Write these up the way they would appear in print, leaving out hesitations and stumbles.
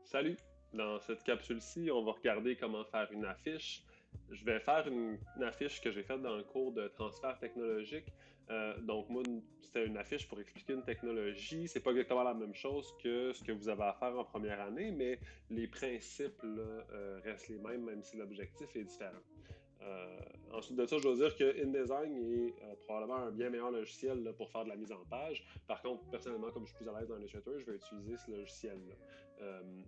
Salut! Dans cette capsule-ci, on va regarder comment faire une affiche. Je vais faire une affiche que j'ai faite dans le cours de transfert technologique. Donc, moi, c'était une affiche pour expliquer une technologie. C'est pas exactement la même chose que ce que vous avez à faire en première année, mais les principes là, restent les mêmes, même si l'objectif est différent. Euh, Ensuite de ça, je dois dire que InDesign est probablement un bien meilleur logiciel là, pour faire de la mise en page. Par contre, personnellement, comme je suis plus à l'aise dans Illustrator, je vais utiliser ce logiciel-là.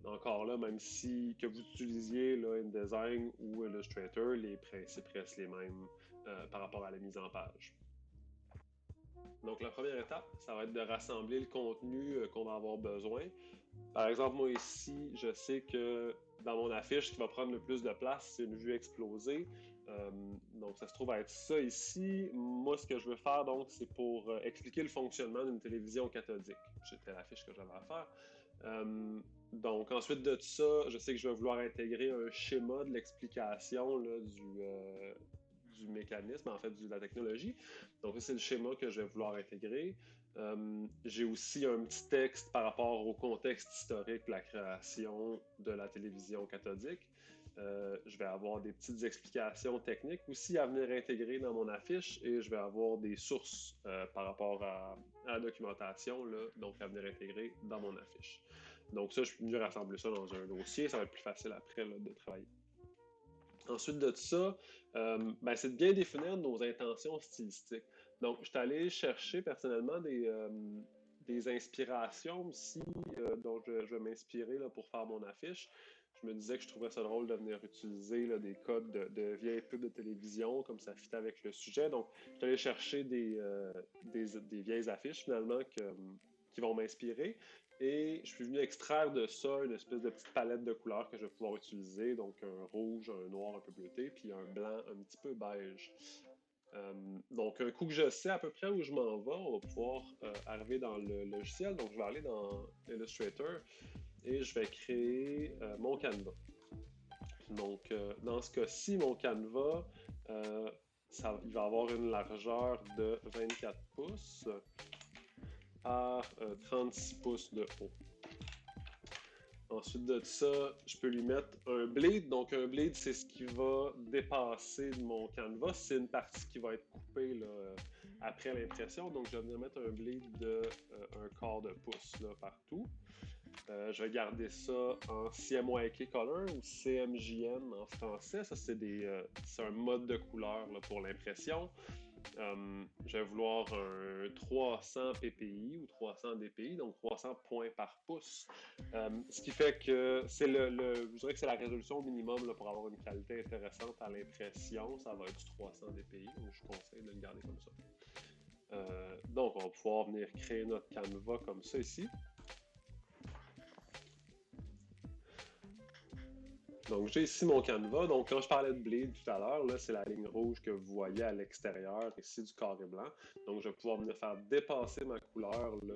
Encore là, même si que vous utilisiez là, InDesign ou Illustrator, les principes restent les mêmes par rapport à la mise en page. Donc, la première étape, ça va être de rassembler le contenu qu'on va avoir besoin. Par exemple, moi ici, je sais que dans mon affiche, ce qui va prendre le plus de place, c'est une vue explosée. Donc, ça se trouve à être ça ici. Moi, ce que je veux faire, donc, c'est pour expliquer le fonctionnement d'une télévision cathodique. C'était l'affiche que j'avais à faire. Donc, ensuite de ça, je sais que je vais vouloir intégrer un schéma de l'explication là, du mécanisme, en fait, de la technologie. Donc, ça, c'est le schéma que je vais vouloir intégrer. J'ai aussi un petit texte par rapport au contexte historique de la création de la télévision cathodique. Je vais avoir des petites explications techniques aussi à venir intégrer dans mon affiche et je vais avoir des sources par rapport à la documentation, là, donc à venir intégrer dans mon affiche. Donc ça, je peux mieux rassembler ça dans un dossier, ça va être plus facile après là, de travailler. Ensuite de ça, c'est de bien définir nos intentions stylistiques. Donc, je suis allé chercher personnellement des inspirations aussi dont je vais m'inspirer là, pour faire mon affiche. Je me disais que je trouvais ça drôle de venir utiliser là, des codes de vieilles pubs de télévision, comme ça fit avec le sujet. Donc, je suis allé chercher des vieilles affiches finalement qui vont m'inspirer. Et je suis venu extraire de ça une espèce de petite palette de couleurs que je vais pouvoir utiliser. Donc un rouge, un noir un peu bleuté, puis un blanc un petit peu beige. Donc un coup que je sais à peu près où je m'en vais, on va pouvoir arriver dans le logiciel. Donc je vais aller dans Illustrator et je vais créer mon canevas. Donc dans ce cas-ci, mon canevas, il va avoir une largeur de 24 pouces par 36 pouces de haut. Ensuite de ça, je peux lui mettre un bleed. Donc, un bleed, c'est ce qui va dépasser de mon canevas. C'est une partie qui va être coupée là, après l'impression. Donc, je vais venir mettre un bleed de un quart de pouce là, partout. Je vais garder ça en CMYK Color ou CMJN en français. Ça, c'est un mode de couleur là, pour l'impression. Je vais vouloir un 300 ppi ou 300 dpi, donc 300 points par pouce. Ce qui fait que je dirais que c'est la résolution minimum là, pour avoir une qualité intéressante à l'impression. Ça va être du 300 dpi, donc je conseille de le garder comme ça. Donc, on va pouvoir venir créer notre canevas comme ça ici. Donc, j'ai ici mon canevas. Donc, quand je parlais de bleed tout à l'heure, là, c'est la ligne rouge que vous voyez à l'extérieur ici du carré blanc. Donc, je vais pouvoir venir faire dépasser ma couleur là,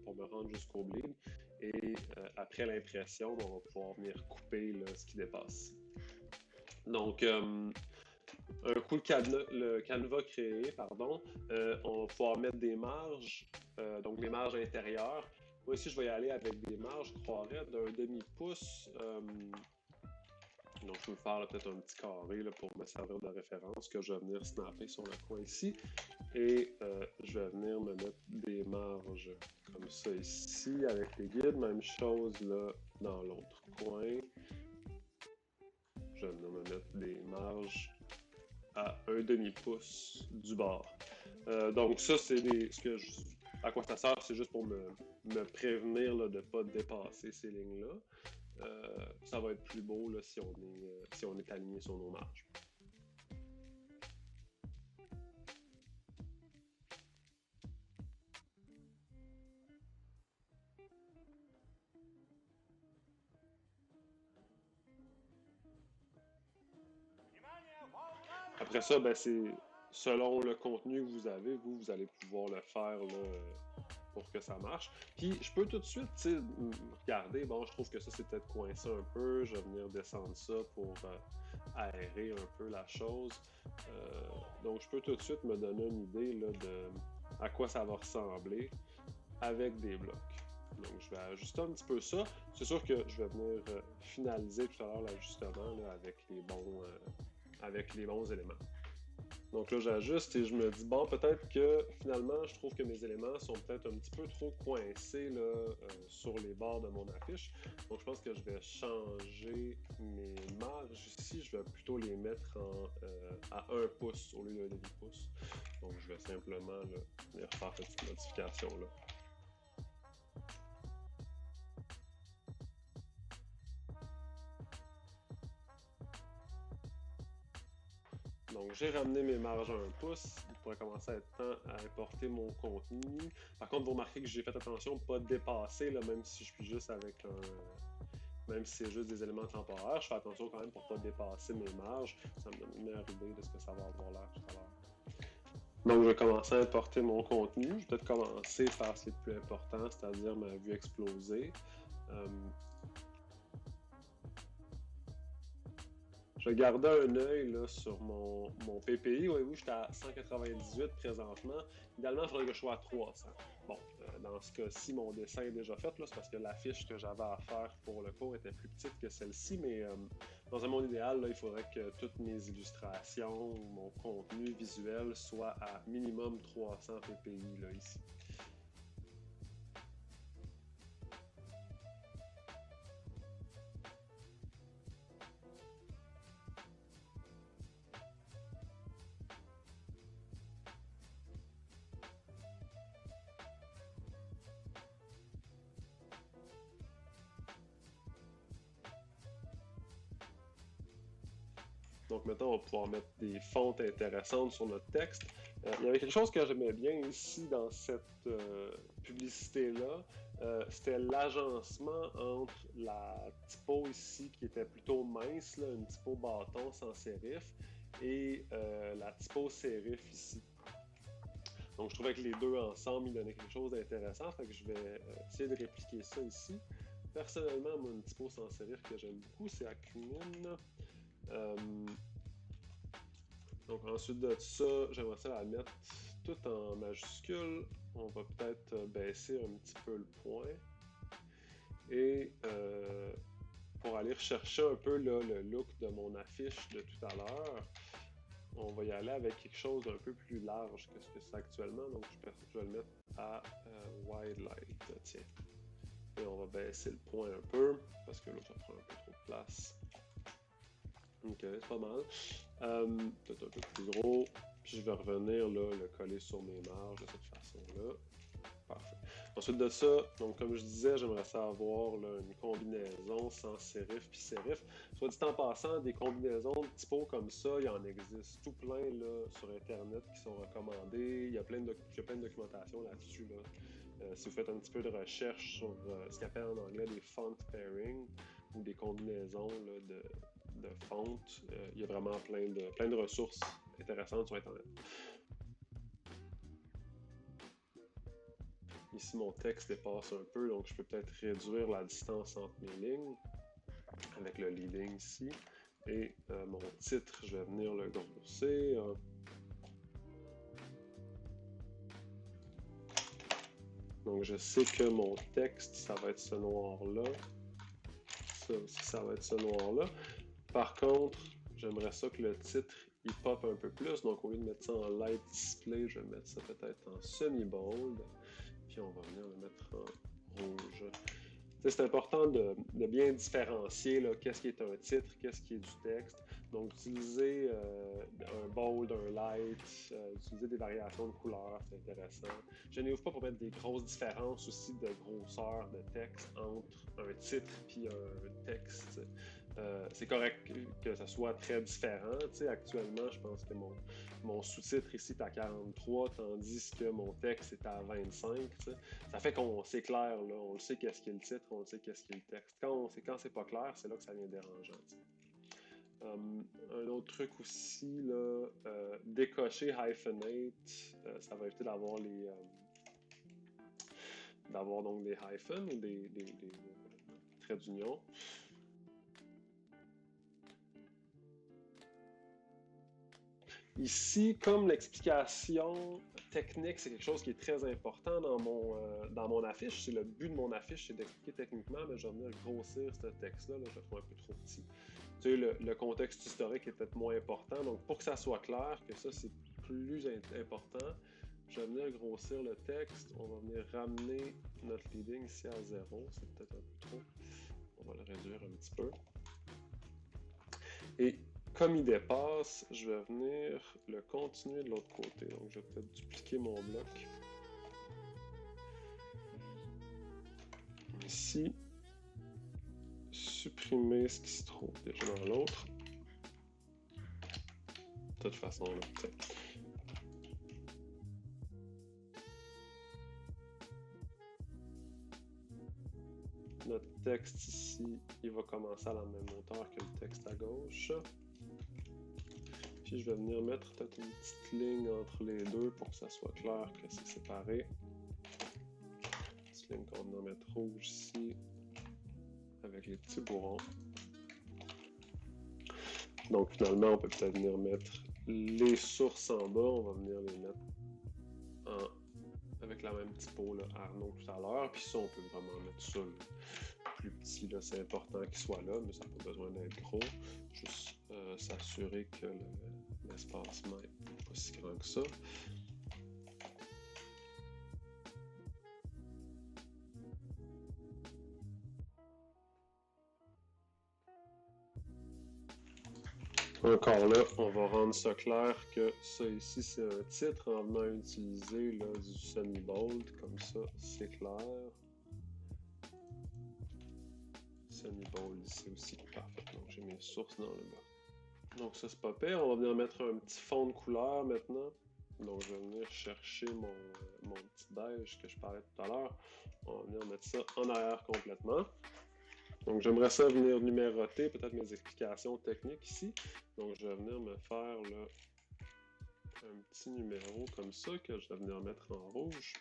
pour me rendre jusqu'au bleed. Et après l'impression, on va pouvoir venir couper là, ce qui dépasse. Donc, un coup le canevas créé, pardon, on va pouvoir mettre des marges, donc des marges intérieures. Moi ici, je vais y aller avec des marges, je croirais, d'un demi-pouce. Donc, je vais me faire peut-être un petit carré là, pour me servir de référence que je vais venir snapper sur le coin ici. Et je vais venir me mettre des marges comme ça ici avec les guides. Même chose là dans l'autre coin. Je vais venir me mettre des marges à un demi-pouce du bord. Donc ça, à quoi ça sert, c'est juste pour me prévenir là, de ne pas dépasser ces lignes-là. Ça va être plus beau là, si on est aligné sur nos marges. Après ça, c'est selon le contenu que vous avez, vous allez pouvoir le faire là, pour que ça marche. Puis je peux tout de suite regarder, bon, je trouve que ça c'est peut-être coincé un peu, je vais venir descendre ça pour aérer un peu la chose. Donc je peux tout de suite me donner une idée là, de à quoi ça va ressembler avec des blocs. Donc, je vais ajuster un petit peu ça. C'est sûr que je vais venir finaliser tout à l'heure l'ajustement avec les bons éléments. Donc là, j'ajuste et je me dis, bon, peut-être que finalement, je trouve que mes éléments sont peut-être un petit peu trop coincés là, sur les bords de mon affiche. Donc je pense que je vais changer mes marges ici. Je vais plutôt les mettre à 1 pouce au lieu de 10 pouces. Donc je vais simplement là, venir faire cette petite modification-là. Donc, j'ai ramené mes marges à 1 pouce. Il pourrait commencer à être temps à importer mon contenu. Par contre, vous remarquez que j'ai fait attention de ne pas dépasser, là, même si je suis juste avec même si c'est juste des éléments temporaires, je fais attention quand même pour ne pas dépasser mes marges. Ça me donne une meilleure idée de ce que ça va avoir l'air tout à l'heure. Donc, je vais commencer à importer mon contenu. Je vais peut-être commencer par ce qui est le plus important, c'est-à-dire ma vue explosée. Je vais garder un œil là, sur mon PPI. Oui, j'étais à 198 présentement. Idéalement, il faudrait que je sois à 300. Bon, dans ce cas-ci, mon dessin est déjà fait. C'est parce que la fiche que j'avais à faire pour le cours était plus petite que celle-ci. Mais dans un monde idéal, là, il faudrait que toutes mes illustrations, mon contenu visuel soit à minimum 300 PPI là, ici. Donc maintenant, on va pouvoir mettre des fontes intéressantes sur notre texte. Il y avait quelque chose que j'aimais bien ici dans cette publicité-là. C'était l'agencement entre la typo ici qui était plutôt mince, là, une typo bâton sans sérif, et la typo sérif ici. Donc je trouvais que les deux ensemble, ils donnaient quelque chose d'intéressant. Fait que je vais essayer de répliquer ça ici. Personnellement, moi, une typo sans sérif que j'aime beaucoup, c'est Acumin. Donc ensuite de ça, j'aimerais ça la mettre tout en majuscule. On va peut-être baisser un petit peu le point. Et pour aller rechercher un peu là, le look de mon affiche de tout à l'heure, on va y aller avec quelque chose d'un peu plus large que ce que c'est actuellement. Donc je vais le mettre à Wide Light. Tiens. Et on va baisser le point un peu parce que là, ça prend un peu trop de place. Ok, c'est pas mal. Peut-être un peu plus gros. Puis je vais revenir là, le coller sur mes marges de cette façon-là. Parfait. Ensuite de ça, donc comme je disais, j'aimerais ça avoir là, une combinaison sans sérif puis sérif. Soit dit en passant, des combinaisons de typos comme ça, il y en existe tout plein là, sur Internet qui sont recommandées. Il y a plein de documentation là-dessus. Si vous faites un petit peu de recherche sur ce qu'on appelle en anglais des font pairing ou des combinaisons là, de fontes, il y a vraiment plein de ressources intéressantes sur Internet. Ici, mon texte dépasse un peu, donc je peux peut-être réduire la distance entre mes lignes avec le leading ici. Et mon titre, je vais venir le grossir. Donc, je sais que mon texte, ça va être ce noir-là. Ça aussi, ça va être ce noir-là. Par contre, j'aimerais ça que le titre, il pop un peu plus. Donc, au lieu de mettre ça en light display, je vais mettre ça peut-être en semi-bold. Puis, on va venir le mettre en rouge. C'est important de bien différencier qu'est-ce qui est un titre, qu'est-ce qui est du texte. Donc, utiliser un bold, un light, utiliser des variations de couleurs, c'est intéressant. Je n'ouvre pas pour mettre des grosses différences aussi de grosseur de texte entre un titre et un texte. C'est correct que ça soit très différent. Actuellement, je pense que mon sous-titre ici est à 43, tandis que mon texte est à 25. Ça fait qu'on c'est clair, là, on le sait qu'est-ce qui est le titre, on le sait qu'est-ce qui est le texte. Quand c'est pas clair, c'est là que ça devient dérangeant. Un autre truc aussi, là, décocher hyphenate, ça va éviter d'avoir donc des hyphens ou des traits d'union. Ici, comme l'explication technique, c'est quelque chose qui est très important dans mon affiche. C'est le but de mon affiche, c'est d'expliquer techniquement, mais je vais venir grossir ce texte-là. Là, je le trouve un peu trop petit. Tu sais, le contexte historique est peut-être moins important. Donc, pour que ça soit clair que ça, c'est plus important, je vais venir grossir le texte. On va venir ramener notre leading ici à 0. C'est peut-être un peu trop. On va le réduire un petit peu. Et comme il dépasse, je vais venir le continuer de l'autre côté. Donc, je vais peut-être dupliquer mon bloc. Ici, supprimer ce qui se trouve déjà dans l'autre. De toute façon, là, t'sais. Notre texte ici, il va commencer à la même hauteur que le texte à gauche. Puis je vais venir mettre peut-être une petite ligne entre les deux pour que ça soit clair que c'est séparé. Une petite ligne qu'on va venir mettre rouge ici, avec les petits bourrons. Donc finalement, on peut peut-être venir mettre les sources en bas, on va venir les mettre avec la même typo là, Arnaud tout à l'heure. Puis ça, on peut vraiment mettre ça plus petit. C'est important qu'il soit là, mais ça n'a pas besoin d'être gros. Juste s'assurer que l'espacement n'est pas si grand que ça. Encore là, on va rendre ça clair que ça ici, c'est un titre en venant utiliser là, du semi-bold. Comme ça, c'est clair. Semi-bold ici aussi. Parfait. Donc, j'ai mes sources dans le bas. Donc, ça, c'est pas pire. On va venir mettre un petit fond de couleur maintenant. Donc, je vais venir chercher mon petit beige que je parlais tout à l'heure. On va venir mettre ça en arrière complètement. Donc, j'aimerais ça venir numéroter peut-être mes explications techniques ici. Donc, je vais venir me faire là, un petit numéro comme ça que je vais venir mettre en rouge.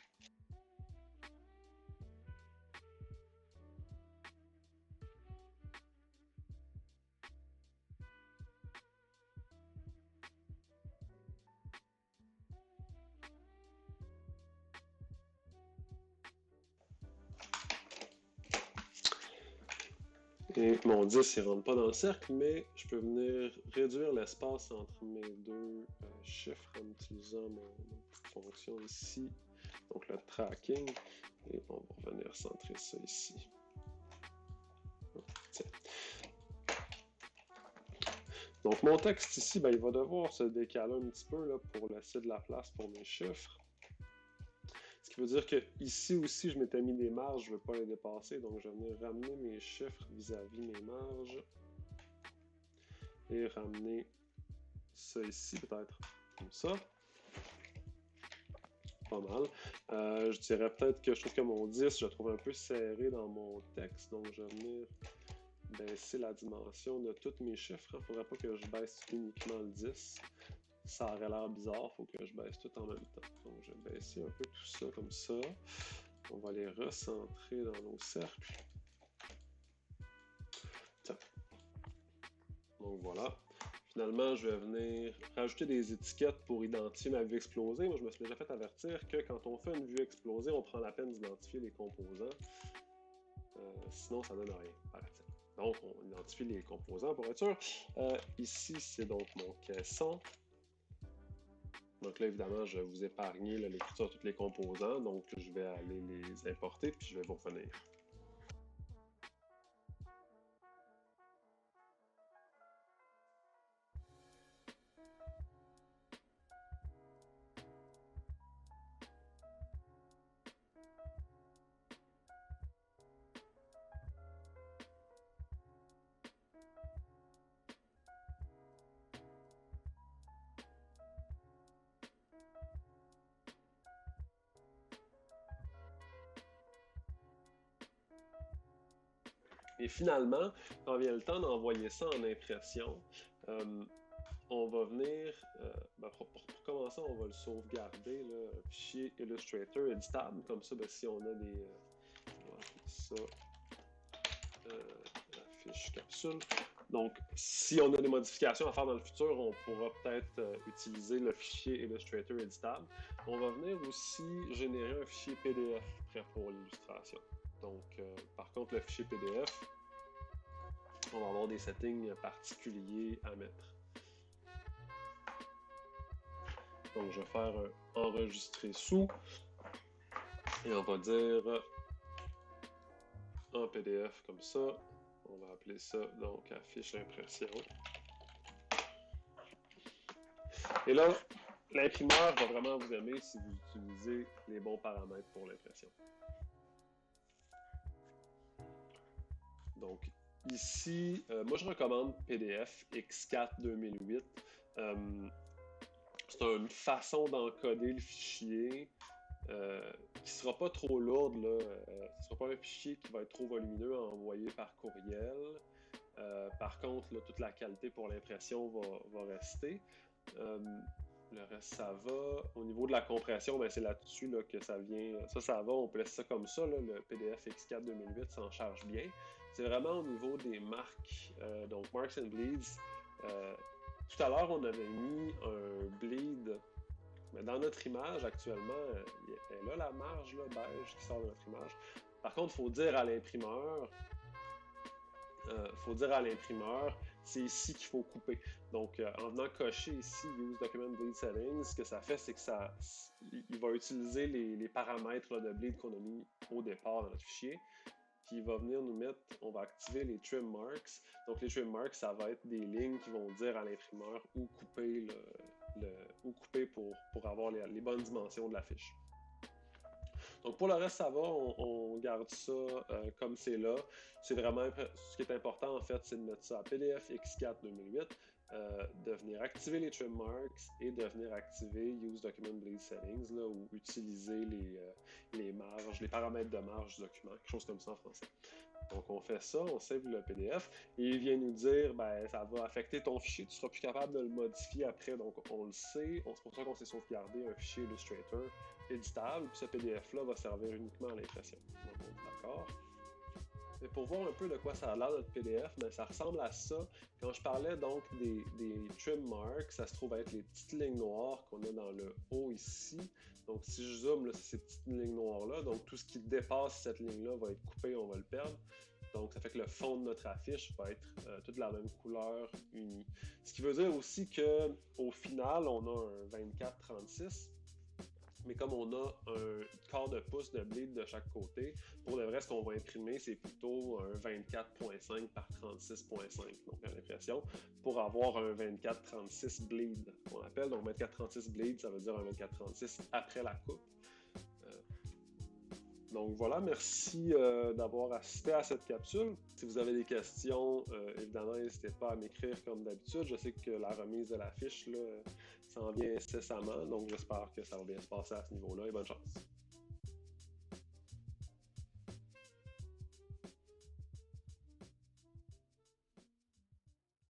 Et mon 10, il ne rentre pas dans le cercle, mais je peux venir réduire l'espace entre mes deux chiffres en utilisant mon petite fonction ici, donc le tracking, et on va venir centrer ça ici. Tiens. Donc mon texte ici, ben, il va devoir se décaler un petit peu là, pour laisser de la place pour mes chiffres. Ce qui veut dire que ici aussi, je m'étais mis des marges, je ne veux pas les dépasser, donc je vais venir ramener mes chiffres vis-à-vis mes marges et ramener ça ici peut-être comme ça. Pas mal. Je dirais peut-être que je trouve que mon 10, je le trouve un peu serré dans mon texte, donc je vais venir baisser la dimension de tous mes chiffres. Il ne faudrait pas que je baisse uniquement le 10. Ça aurait l'air bizarre, il faut que je baisse tout en même temps. Donc je vais baisser un peu tout ça comme ça. On va les recentrer dans nos cercles. Tiens. Donc voilà. Finalement, je vais venir rajouter des étiquettes pour identifier ma vue explosée. Moi, je me suis déjà fait avertir que quand on fait une vue explosée, on prend la peine d'identifier les composants. Sinon, ça ne donne rien, paraît-il. Donc, on identifie les composants pour être sûr. Ici, c'est donc mon caisson. Donc là, évidemment, je vais vous épargner l'écriture de tous les composants. Donc, je vais aller les importer, puis je vais vous revenir. Et finalement, quand vient le temps d'envoyer ça en impression, on va venir, pour commencer, on va le sauvegarder, là, fichier Illustrator éditable. Comme ça, si on a des... on va appeler ça la fiche capsule. Donc, si on a des modifications à faire dans le futur, on pourra peut-être utiliser le fichier Illustrator éditable. On va venir aussi générer un fichier PDF prêt pour l'illustration. Donc, par contre, le fichier PDF, on va avoir des settings particuliers à mettre. Donc, je vais faire un enregistrer sous et on va dire en PDF comme ça. On va appeler ça donc affiche impression. Et là, l'imprimeur va vraiment vous aimer si vous utilisez les bons paramètres pour l'impression. Donc, ici, moi je recommande PDF X4 2008. C'est une façon d'encoder le fichier qui ne sera pas trop lourde. Ce ne sera pas un fichier qui va être trop volumineux à envoyer par courriel. Par contre, là, toute la qualité pour l'impression va rester. Le reste, ça va. Au niveau de la compression, ben, c'est là-dessus là, que ça vient. Ça va. On peut laisser ça comme ça. Là, le PDF X4 2008 s'en charge bien. C'est vraiment au niveau des marques. Donc, Marks and Bleeds. Tout à l'heure, on avait mis un bleed. Mais dans notre image, actuellement, elle est là la marge là, beige qui sort de notre image. Par contre, il faut dire à l'imprimeur, c'est ici qu'il faut couper. Donc, en venant cocher ici Use Document Bleed Settings, ce que ça fait, c'est que il va utiliser les paramètres là, de bleed qu'on a mis au départ dans notre fichier. Puis il va venir nous mettre, on va activer les trim marks. Donc, les trim marks, ça va être des lignes qui vont dire à l'imprimeur où couper, pour avoir les bonnes dimensions de la fiche. Donc, pour le reste, ça va, on garde ça comme c'est là. C'est vraiment, ce qui est important, en fait, c'est de mettre ça à PDF X4 2008, de venir activer les trim marks et de venir activer Use Document Bleed Settings, là, ou utiliser les marges, les paramètres de marge du document, quelque chose comme ça en français. Donc, on fait ça, on save le PDF et il vient nous dire, ben, ça va affecter ton fichier, tu ne seras plus capable de le modifier après. Donc, on le sait, c'est pour ça qu'on s'est sauvegardé un fichier Illustrator éditable, puis ce PDF-là va servir uniquement à l'impression. D'accord? Mais pour voir un peu de quoi ça a l'air notre PDF, ben, ça ressemble à ça. Quand je parlais donc des trim marks, ça se trouve être les petites lignes noires qu'on a dans le haut ici. Donc si je zoome, là, c'est ces petites lignes noires-là. Donc tout ce qui dépasse cette ligne-là va être coupé, on va le perdre. Donc ça fait que le fond de notre affiche va être toute la même couleur unie. Ce qui veut dire aussi qu'au final, on a un 24-36. Mais comme on a un quart de pouce de bleed de chaque côté, pour le vrai, ce qu'on va imprimer, c'est plutôt un 24.5 par 36.5, donc à l'impression, pour avoir un 24-36 bleed, qu'on appelle. Donc 24-36 bleed, ça veut dire un 24-36 après la coupe. Donc voilà, merci d'avoir assisté à cette capsule. Si vous avez des questions, évidemment, n'hésitez pas à m'écrire comme d'habitude. Je sais que la remise de la fiche s'en vient incessamment, donc j'espère que ça va bien se passer à ce niveau-là et bonne chance.